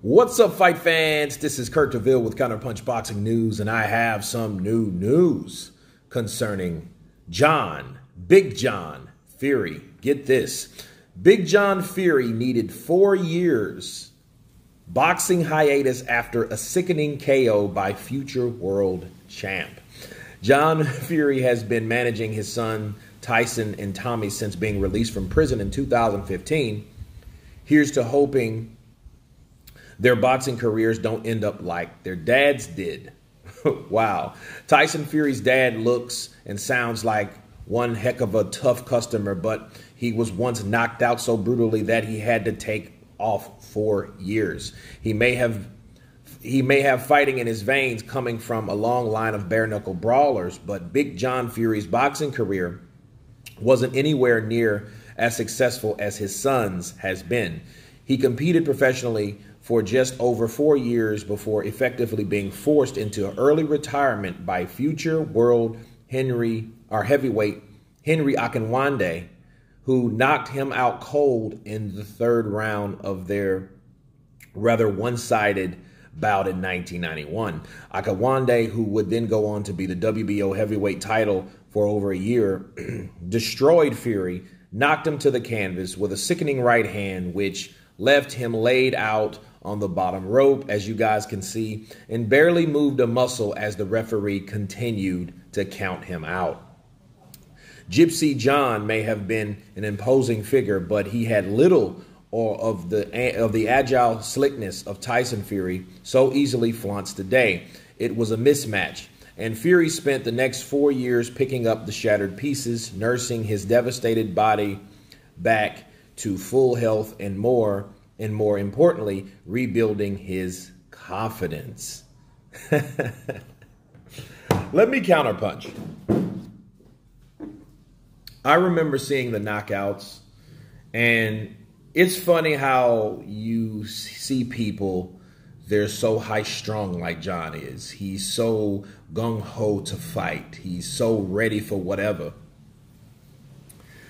What's up, fight fans? This is Kurt DeVille with Counterpunch Boxing News, and I have some new news concerning Big John Fury. Get this. Big John Fury needed 4 years boxing hiatus after a sickening KO by future world champ. John Fury has been managing his son Tyson and Tommy since being released from prison in 2015. Here's to hoping their boxing careers don't end up like their dads did. Wow. Tyson Fury's dad looks and sounds like one heck of a tough customer, but he was once knocked out so brutally that he had to take off 4 years. He may have fighting in his veins coming from a long line of bare-knuckle brawlers, but Big John Fury's boxing career wasn't anywhere near as successful as his son's has been. He competed professionally for just over 4 years before effectively being forced into early retirement by future world heavyweight Henry Akinwande, who knocked him out cold in the third round of their rather one-sided bout in 1991. Akinwande, who would then go on to be the WBO heavyweight title for over a year, destroyed Fury, knocked him to the canvas with a sickening right hand, which left him laid out on the bottom rope, as you guys can see, and barely moved a muscle as the referee continued to count him out. Gypsy John may have been an imposing figure, but he had little of the agile slickness of Tyson Fury, so easily flaunts today. It was a mismatch, and Fury spent the next 4 years picking up the shattered pieces, nursing his devastated body back to full health, and more importantly, rebuilding his confidence. Let me counterpunch. I remember seeing the knockouts, and it's funny how you see people, they're so high-strung like John is. He's so gung-ho to fight. He's so ready for whatever.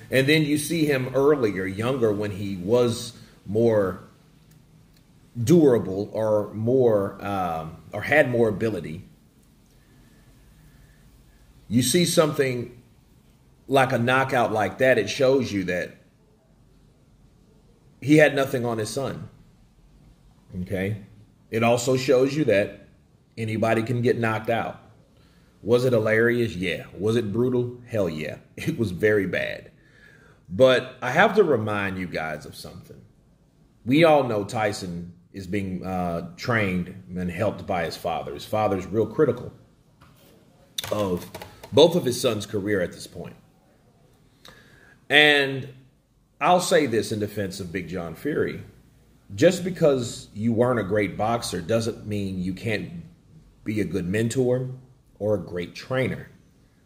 And then you see him earlier, younger, when he was more durable or had more ability. You see something like a knockout like that, it shows you that he had nothing on his son. Okay? It also shows you that anybody can get knocked out. Was it hilarious? Yeah. Was it brutal? Hell yeah. It was very bad. But I have to remind you guys of something. We all know Tyson is being trained and helped by his father. His father's real critical of both of his son's career at this point. And I'll say this in defense of Big John Fury. Just because you weren't a great boxer doesn't mean you can't be a good mentor or a great trainer.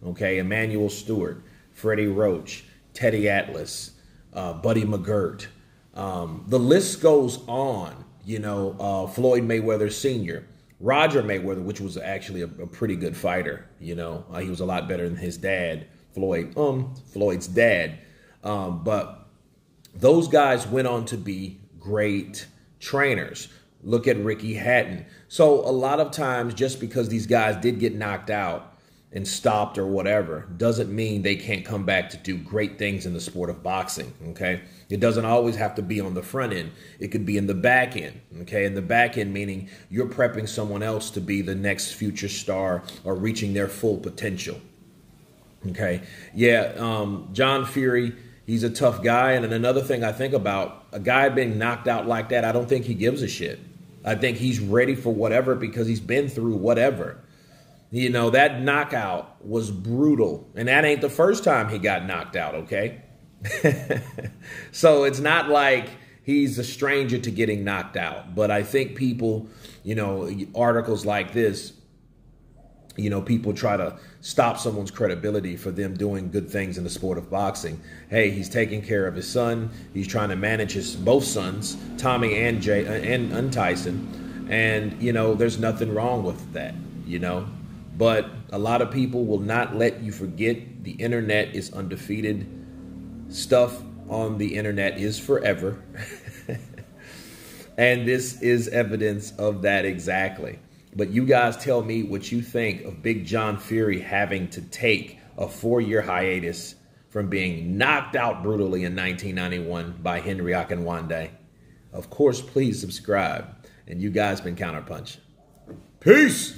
Okay, Emmanuel Stewart, Freddie Roach, Teddy Atlas, Buddy McGirt. The list goes on, you know, Floyd Mayweather Sr., Roger Mayweather, which was actually a pretty good fighter, you know. He was a lot better than his dad, Floyd's dad. But those guys went on to be great trainers. Look at Ricky Hatton. So a lot of times, just because these guys did get knocked out and stopped or whatever, doesn't mean they can't come back to do great things in the sport of boxing, okay? It doesn't always have to be on the front end. It could be in the back end, okay? In the back end, meaning you're prepping someone else to be the next future star or reaching their full potential, okay? Yeah, John Fury, he's a tough guy. And another thing I think about, a guy being knocked out like that, I don't think he gives a shit. I think he's ready for whatever because he's been through whatever. You know, that knockout was brutal. And that ain't the first time he got knocked out, okay? So it's not like he's a stranger to getting knocked out. But I think people, you know, articles like this, you know, people try to stop someone's credibility for them doing good things in the sport of boxing. Hey, he's taking care of his son. He's trying to manage his both sons, Tommy and Tyson. And, you know, there's nothing wrong with that, you know. But a lot of people will not let you forget the internet is undefeated. Stuff on the internet is forever. And this is evidence of that exactly. But you guys tell me what you think of Big John Fury having to take a 4-year hiatus from being knocked out brutally in 1991 by Henry Akinwande. Of course, please subscribe. And you guys been Counterpunch. Peace!